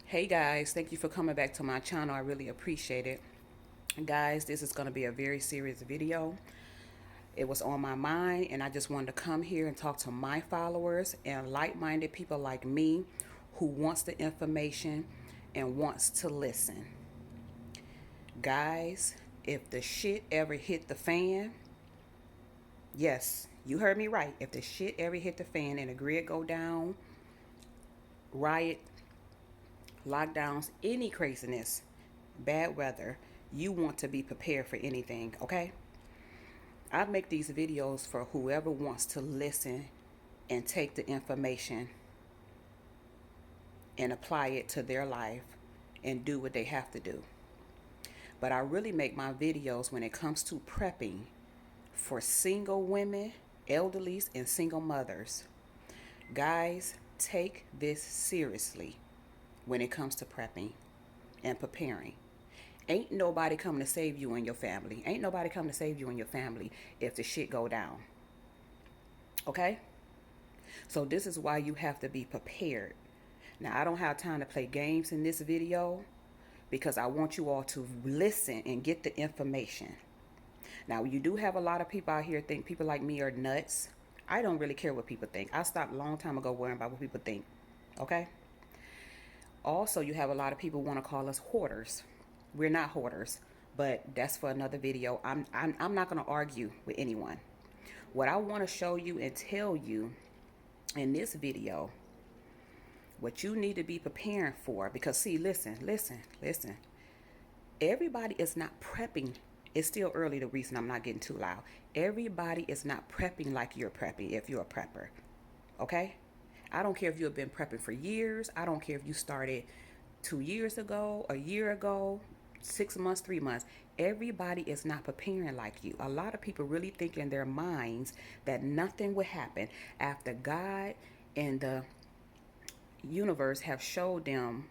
Hey guys, thank you for coming back to my channel. I really appreciate it. Guys, this is going to be a very serious video. It was on my mind and I just wanted to come here and talk to my followers and like-minded people like me who wants the information and wants to listen. Guys, if the shit ever hit the fan, yes, you heard me right. If the shit ever hit the fan and the grid go down, riot, lockdowns, any craziness, bad weather, you want to be prepared for anything, okay? I make these videos for whoever wants to listen and take the information and apply it to their life and do what they have to do. But I really make my videos when it comes to prepping for single women, elderlies, and single mothers. Guys, take this seriously when it comes to prepping and preparing. Ain't nobody coming to save you and your family. Ain't nobody coming to save you and your family if the shit go down. Okay? So this is why you have to be prepared. Now, I don't have time to play games in this video because I want you all to listen and get the information. Now, you do have a lot of people out here think people like me are nuts. I don't really care what people think. I stopped a long time ago worrying about what people think. Okay? Also, you have a lot of people want to call us hoarders. We're not hoarders, but that's for another video. I'm not going to argue with anyone. What I want to show you and tell you in this video, what you need to be preparing for, because see, listen. Everybody is not prepping. It's still early, the reason I'm not getting too loud. Everybody is not prepping like you're prepping if you're a prepper. Okay? I don't care if you've been prepping for years. I don't care if you started 2 years ago, a year ago, 6 months, 3 months. Everybody is not preparing like you. A lot of people really think in their minds that nothing will happen after God and the universe have showed them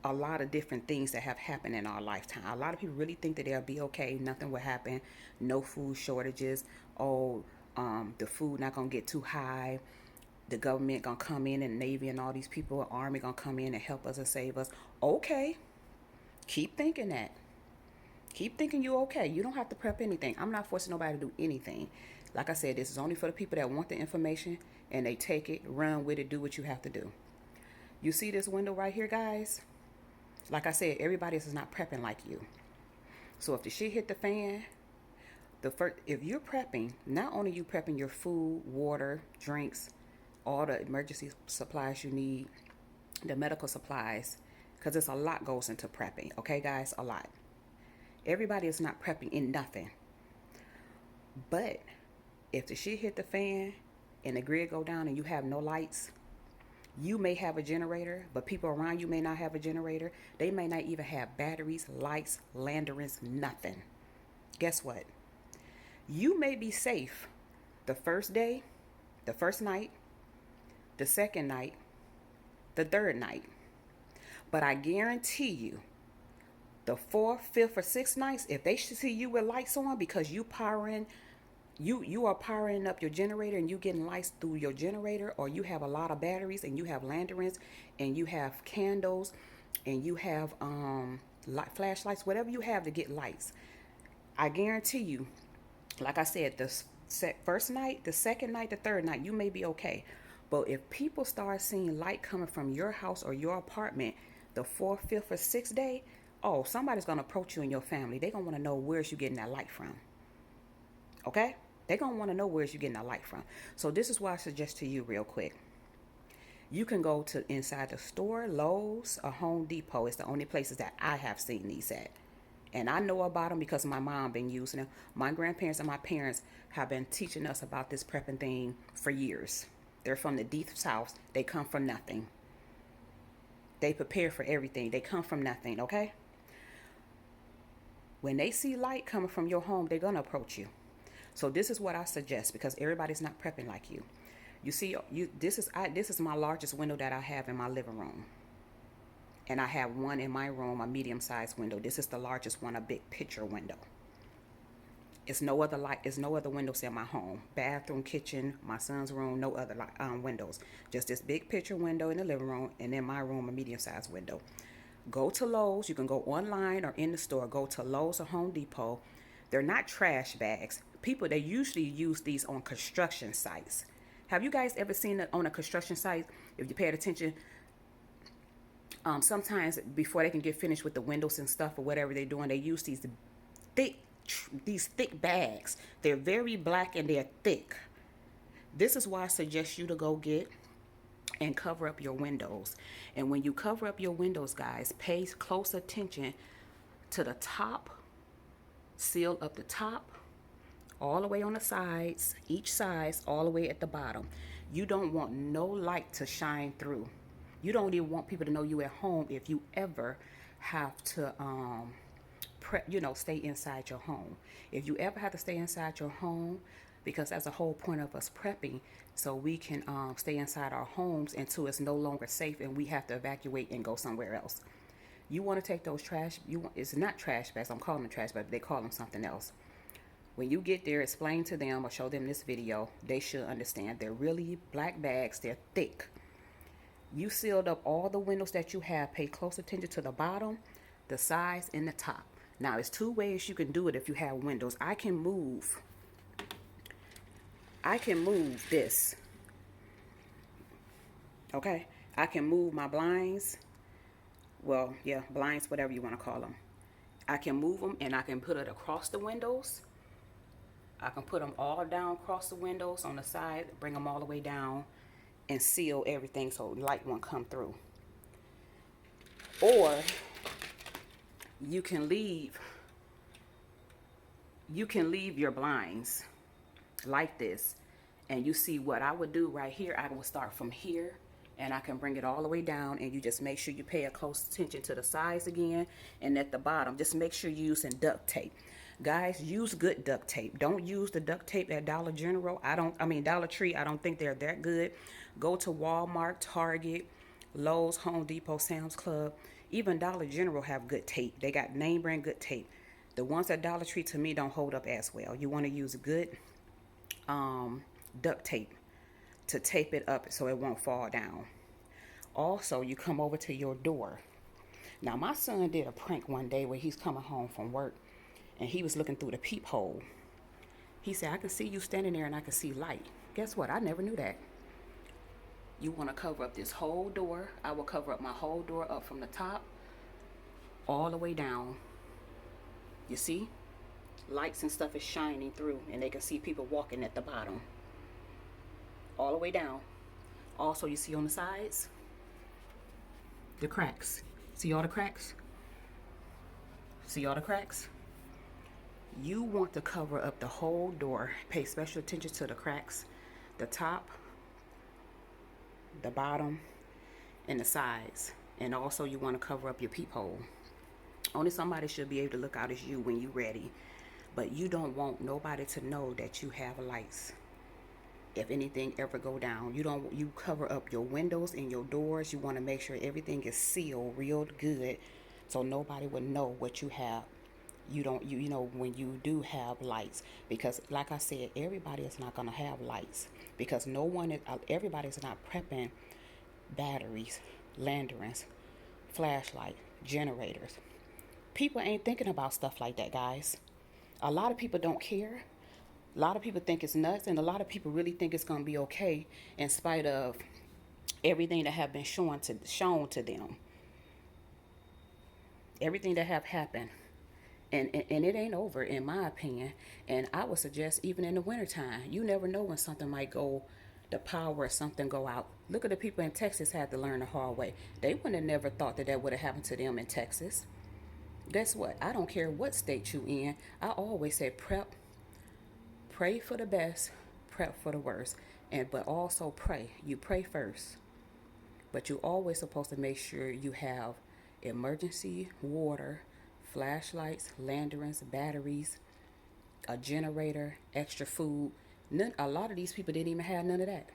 a lot of different things that have happened in our lifetime. A lot of people really think that they'll be okay, nothing will happen, no food shortages, the food not gonna get too high, the government gonna come in, and Navy and all these people, Army gonna come in and help us and save us. Okay, keep thinking that. Keep thinking you okay. You don't have to prep anything. I'm not forcing nobody to do anything. Like I said, this is only for the people that want the information and they take it, run with it, do what you have to do. You see this window right here, guys? Like I said, everybody is not prepping like you. So if the shit hit the fan, if you're prepping, not only you prepping your food, water, drinks, all the emergency supplies you need, the medical supplies, because there's a lot goes into prepping. Okay, guys, a lot. Everybody is not prepping in nothing. But if the shit hit the fan and the grid go down and you have no lights, you may have a generator, but people around you may not have a generator. They may not even have batteries, lights, lanterns, nothing. Guess what? You may be safe the first day, the first night, the second night, the third night. But I guarantee you, the fourth, fifth, or sixth nights, if they should see you with lights on because you are powering up your generator and you getting lights through your generator, or you have a lot of batteries and you have lanterns and you have candles and you have flashlights, whatever you have to get lights, I guarantee you, like I said, the first night, the second night, the third night, you may be okay. But if people start seeing light coming from your house or your apartment the fourth, fifth, or sixth day, oh, somebody's going to approach you and your family. They're going to want to know where's you getting that light from. Okay? They're going to want to know where's you getting that light from. So this is what I suggest to you real quick. You can go to inside the store, Lowe's, or Home Depot. It's the only places that I have seen these at. And I know about them because my mom been using them. My grandparents and my parents have been teaching us about this prepping thing for years. They're from the deep south. They come from nothing. They prepare for everything. They come from nothing, okay? When they see light coming from your home, they're going to approach you. So this is what I suggest, because everybody's not prepping like you. You see, this is my largest window that I have in my living room. And I have one in my room, a medium-sized window. This is the largest one, a big picture window. It's no other light. It's no other windows in my home. Bathroom, kitchen, my son's room, no other windows. Just this big picture window in the living room, and in my room, a medium-sized window. Go to Lowe's. You can go online or in the store. Go to Lowe's or Home Depot. They're not trash bags. People, they usually use these on construction sites. Have you guys ever seen it on a construction site? If you paid attention, sometimes before they can get finished with the windows and stuff or whatever they're doing, they use thick these thick bags. They're very black and they're thick. This is why I suggest you to go get and cover up your windows. And when you cover up your windows, guys, pay close attention to the top. Seal up the top, all the way on the sides, each side, all the way at the bottom. You don't want no light to shine through. You don't even want people to know you at home if you ever have to stay inside your home. If you ever have to stay inside your home, because that's the whole point of us prepping, so we can stay inside our homes until it's no longer safe and we have to evacuate and go somewhere else. You want to take those it's not trash bags, I'm calling them trash bags, but they call them something else. When you get there, explain to them or show them this video, they should understand. They're really black bags, they're thick. You sealed up all the windows that you have. Pay close attention to the bottom, the sides, and the top. Now, there's two ways you can do it if you have windows. I can move this. Okay? I can move my blinds. Well, yeah, blinds, whatever you want to call them. I can move them and I can put it across the windows. I can put them all down across the windows on the side, bring them all the way down and seal everything so light won't come through. Or you can leave your blinds like this. And you see what I would do right here. I would start from here and I can bring it all the way down, and you just make sure you pay a close attention to the sides again and at the bottom. Just make sure you're using duct tape. Guys, use good duct tape. Don't use the duct tape at Dollar General. Dollar Tree, I don't think they're that good. Go to Walmart, Target, Lowe's, Home Depot, Sam's Club. Even Dollar General have good tape. They got name brand good tape. The ones at Dollar Tree, to me, don't hold up as well. You want to use good duct tape to tape it up so it won't fall down. Also, you come over to your door. Now, my son did a prank one day where he's coming home from work and he was looking through the peephole. He said, I can see you standing there and I can see light. Guess what? I never knew that. You want to cover up this whole door. I will cover up my whole door up from the top all the way down. You see? Lights and stuff is shining through and they can see people walking at the bottom. All the way down. Also, you see on the sides, the cracks. See all the cracks? See all the cracks? You want to cover up the whole door. Pay special attention to the cracks, the top, the bottom, and the sides. And also you want to cover up your peephole. Only somebody should be able to look out as you when you're ready. But you don't want nobody to know that you have lights. If anything ever go down, you cover up your windows and your doors. You want to make sure everything is sealed real good so nobody would know what you have. You know when you do have lights, because like I said, everybody is not going to have lights, because everybody's not prepping batteries, lanterns, flashlight, generators. People ain't thinking about stuff like that, guys. A lot of people don't care. A lot of people think it's nuts, and a lot of people really think it's going to be okay in spite of everything that have been shown to them. Everything that have happened. And it ain't over, in my opinion. And I would suggest even in the wintertime, you never know when something might go, the power or something go out. Look at the people in Texas had to learn the hard way. They wouldn't have never thought that would have happened to them in Texas. Guess what? I don't care what state you in. I always say pray for the best, prep for the worst. But also pray. You pray first. But you're always supposed to make sure you have emergency water, flashlights, lanterns, batteries, a generator, extra food. A lot of these people didn't even have none of that.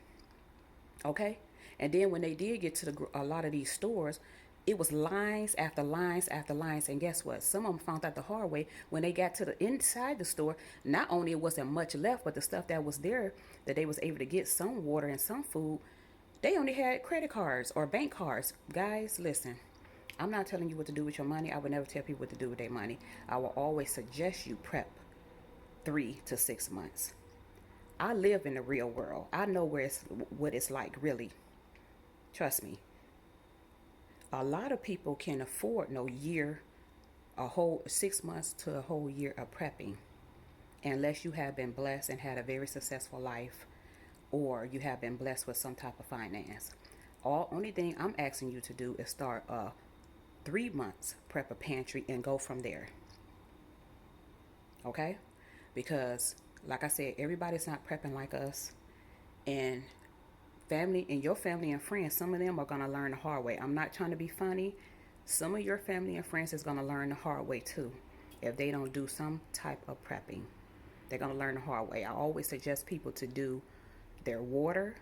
Okay? And then when they did get to a lot of these stores, It was lines after lines after lines. And guess what? Some of them found out the hard way when they got to the inside the store. Not only it wasn't much left, but the stuff that was there that they was able to get some water and some food, they only had credit cards or bank cards. Guys, listen. I'm not telling you what to do with your money. I would never tell people what to do with their money. I will always suggest you prep 3 to 6 months. I live in the real world. I know what it's like, really. Trust me. A lot of people can afford no year, a whole 6 months to a whole year of prepping, unless you have been blessed and had a very successful life, or you have been blessed with some type of finance. Only thing I'm asking you to do is start 3 months prep a pantry and go from there. Okay? Because like I said, everybody's not prepping like us. And your family and friends, some of them are gonna learn the hard way. I'm not trying to be funny. Some of your family and friends is gonna learn the hard way too. If they don't do some type of prepping, they're gonna learn the hard way. I always suggest people to do their water,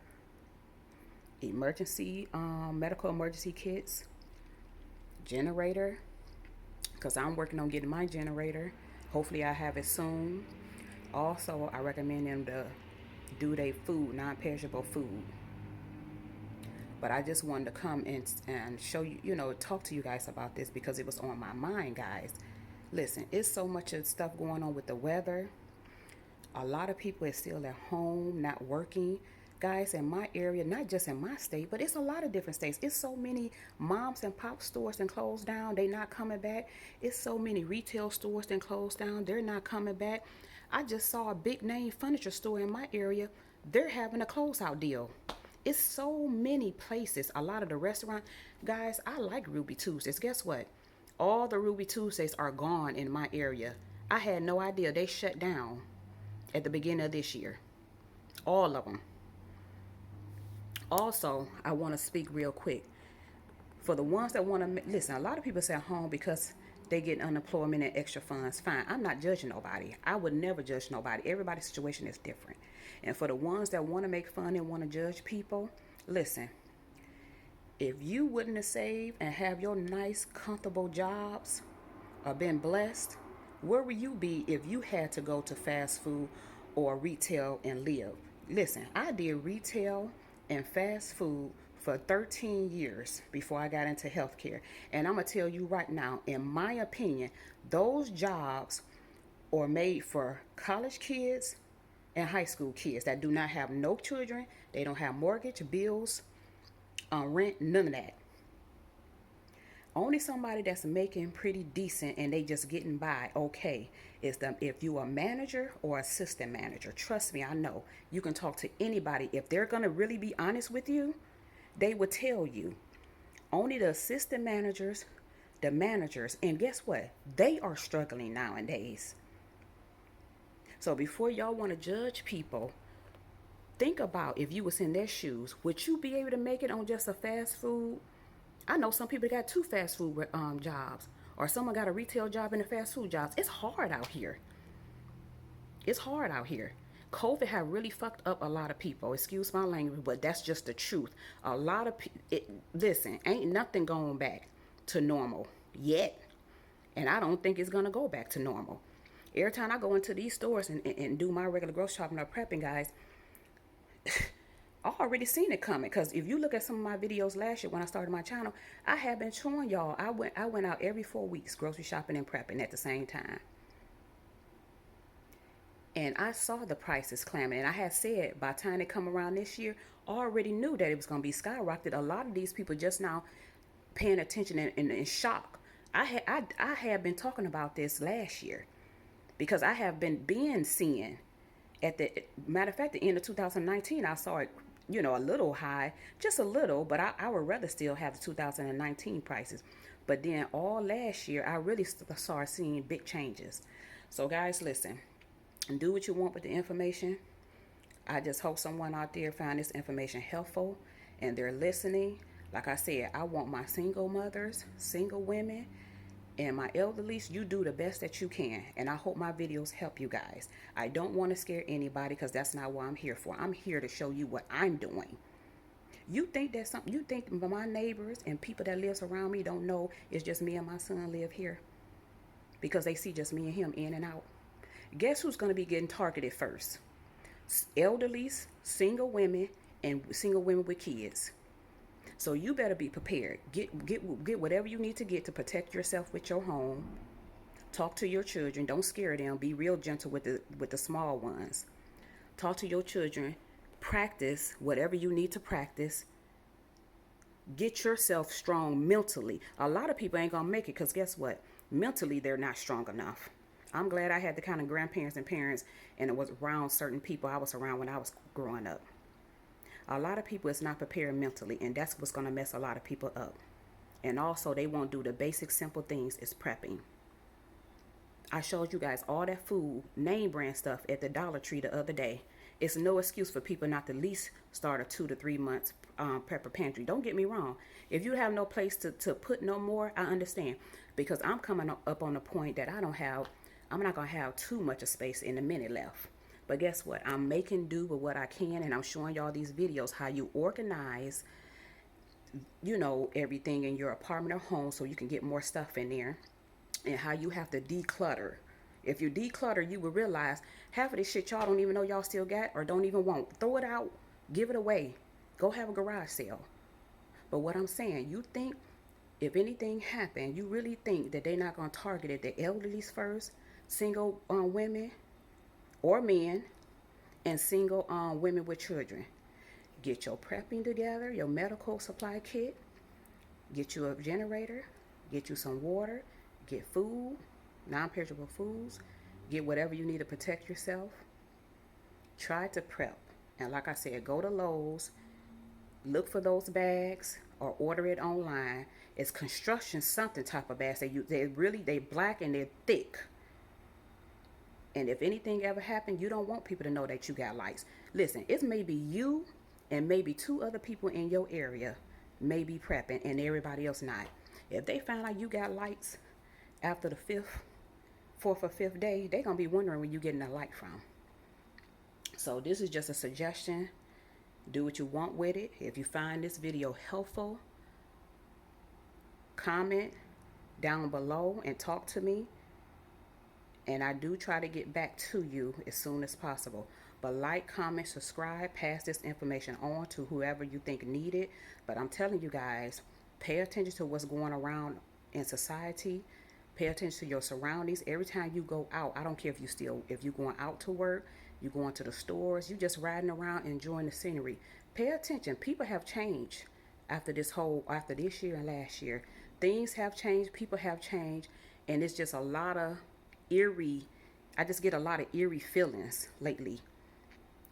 medical emergency kits, generator, because I'm working on getting my generator. Hopefully I have it soon. Also, I recommend them to do their food, non-perishable food. But I just wanted to come and show you, talk to you guys about this because it was on my mind, guys. Listen, it's so much of stuff going on with the weather. A lot of people are still at home, not working. Guys, in my area, not just in my state, but it's a lot of different states. It's so many moms and pop stores and closed down. They not coming back. It's so many retail stores that closed down. They're not coming back. I just saw a big name furniture store in my area. They're having a closeout deal. It's so many places. A lot of the restaurant guys, I like Ruby Tuesdays. Guess what? All the Ruby Tuesdays are gone in my area. I had no idea they shut down at the beginning of this year. All of them. Also, I want to speak real quick. For the ones that want to listen, a lot of people stay at home because they get unemployment and extra funds. Fine. I'm not judging nobody. I would never judge nobody. Everybody's situation is different. And for the ones that want to make fun and want to judge people, listen. If you wouldn't have saved and have your nice, comfortable jobs or been blessed, where would you be if you had to go to fast food or retail and live? Listen, I did retail and fast food for 13 years before I got into healthcare. And I'm going to tell you right now, in my opinion, those jobs are made for college kids and high school kids that do not have no children. They don't have mortgage, bills, rent, none of that. Only somebody that's making pretty decent and they just getting by okay is if you a manager or assistant manager. Trust me, I know. You can talk to anybody. If they're going to really be honest with you, they would tell you. Only the assistant managers, the managers, and guess what? They are struggling nowadays. So before y'all want to judge people, think about if you was in their shoes, would you be able to make it on just a fast food? I know some people got 2 fast food jobs, or someone got a retail job and a fast food jobs. It's hard out here. It's hard out here. COVID have really fucked up a lot of people. Excuse my language, but that's just the truth. A lot of listen, ain't nothing going back to normal yet, and I don't think it's gonna go back to normal. Every time I go into these stores and do my regular grocery shopping or prepping, guys, I already seen it coming. Because if you look at some of my videos last year when I started my channel, I have been showing y'all I went out every 4 weeks grocery shopping and prepping at the same time. And I saw the prices climbing. And I had said by the time they come around this year, I already knew that it was going to be skyrocketed. A lot of these people just now paying attention and in shock. I had been talking about this last year because I have been seeing at the matter of fact, the end of 2019, I saw it, a little high, just a little, but I would rather still have the 2019 prices. But then all last year, I really started seeing big changes. So guys, listen, do what you want with the information. I just hope someone out there found this information helpful and they're listening. Like I said, I want my single mothers, single women, and my elderlies, you do the best that you can. And I hope my videos help you guys. I don't want to scare anybody because that's not what I'm here for. I'm here to show you what I'm doing. You think that's something, you think my neighbors and people that lives around me don't know it's just me and my son live here because they see just me and him in and out. Guess who's going to be getting targeted first? Elderlies, single women, and single women with kids. So you better be prepared. Get whatever you need to get to protect yourself with your home. Talk to your children. Don't scare them. Be real gentle with the small ones. Talk to your children. Practice whatever you need to practice. Get yourself strong mentally. A lot of people ain't gonna make it because guess what? Mentally, they're not strong enough. I'm glad I had the kind of grandparents and parents and it was around certain people I was around when I was growing up. A lot of people is not prepared mentally, and that's what's gonna mess a lot of people up. And also, they won't do the basic simple things is prepping. I showed you guys all that food, name brand stuff at the Dollar Tree the other day. It's no excuse for people not to at least start a 2 to 3 months prepper pantry. Don't get me wrong. If you have no place to put no more, I understand. Because I'm coming up on the point that I'm not going to have too much of space in a minute left. But guess what? I'm making do with what I can, and I'm showing y'all these videos how you organize, everything in your apartment or home so you can get more stuff in there, and how you have to declutter. If you declutter, you will realize half of this shit y'all don't even know y'all still got or don't even want. Throw it out, give it away, go have a garage sale. But what I'm saying, you think if anything happened, you really think that they're not going to target it, the elderlies first, single women or men, and single women with children. Get your prepping together, your medical supply kit, get you a generator, get you some water, get food, non-perishable foods, get whatever you need to protect yourself. Try to prep. And like I said, go to Lowe's, look for those bags or order it online. It's construction something type of bags. They black and they're thick. And if anything ever happened, you don't want people to know that you got lights. Listen, it's maybe you and maybe 2 other people in your area may be prepping and everybody else not. If they find out you got lights after the 4th or 5th day, they're going to be wondering where you getting that light from. So this is just a suggestion. Do what you want with it. If you find this video helpful, comment down below and talk to me. And I do try to get back to you as soon as possible. But like, comment, subscribe, pass this information on to whoever you think need it. But I'm telling you guys, pay attention to what's going around in society. Pay attention to your surroundings. Every time you go out, I don't care if you're going out to work, you're going to the stores, you just riding around enjoying the scenery. Pay attention. People have changed after this year and last year. Things have changed. People have changed. And it's just a lot of I just get a lot of eerie feelings lately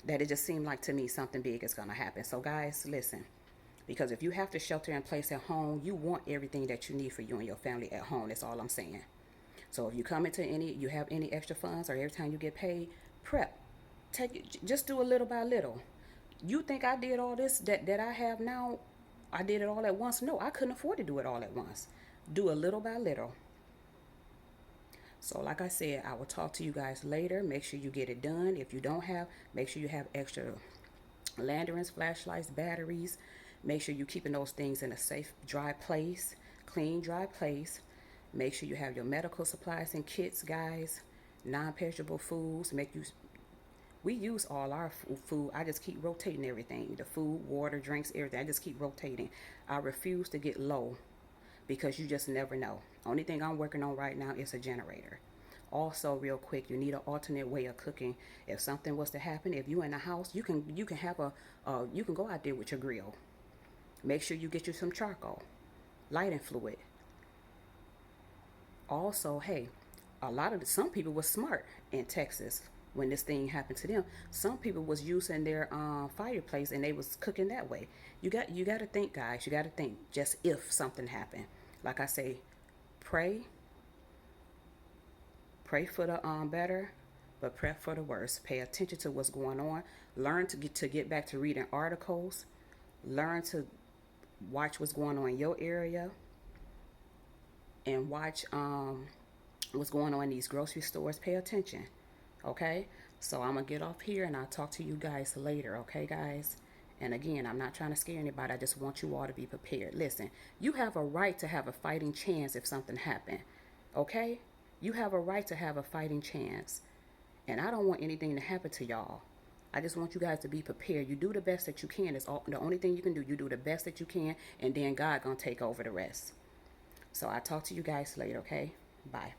that it just seemed like to me something big is going to happen. So guys, listen, because if you have to shelter in place at home, you want everything that you need for you and your family at home. That's all I'm saying. So if you come into you have any extra funds or every time you get paid, prep. Just do a little by little. You think I did all this that I have now, I did it all at once? No, I couldn't afford to do it all at once. Do a little by little. So like I said, I will talk to you guys later. Make sure you get it done. If you don't have, make sure you have extra lanterns, flashlights, batteries. Make sure you're keeping those things in a safe, dry place, clean, dry place. Make sure you have your medical supplies and kits, guys. Non-perishable foods. We use all our food. I just keep rotating everything. The food, water, drinks, everything. I just keep rotating. I refuse to get low because you just never know. Only thing I'm working on right now is a generator. Also, real quick, you need an alternate way of cooking. If something was to happen, if you in the house, you can have you can go out there with your grill. Make sure you get you some charcoal, lighting fluid. Also, hey, some people were smart in Texas when this thing happened to them. Some people was using their fireplace and they was cooking that way. You got to think, guys. You got to think. Just if something happened, like I say, pray for the better, but prep for the worst. Pay attention to what's going on. Learn to get back to reading articles. Learn to watch what's going on in your area, and watch what's going on in these grocery stores. Pay attention. Okay, so I'm gonna get off here and I'll talk to you guys later. Okay, guys, And again, I'm not trying to scare anybody. I just want you all to be prepared. Listen, you have a right to have a fighting chance if something happened. Okay? You have a right to have a fighting chance. And I don't want anything to happen to y'all. I just want you guys to be prepared. You do the best that you can. It's all, the only thing you can do. You do the best that you can, and then God gonna take over the rest. So I'll talk to you guys later, okay? Bye.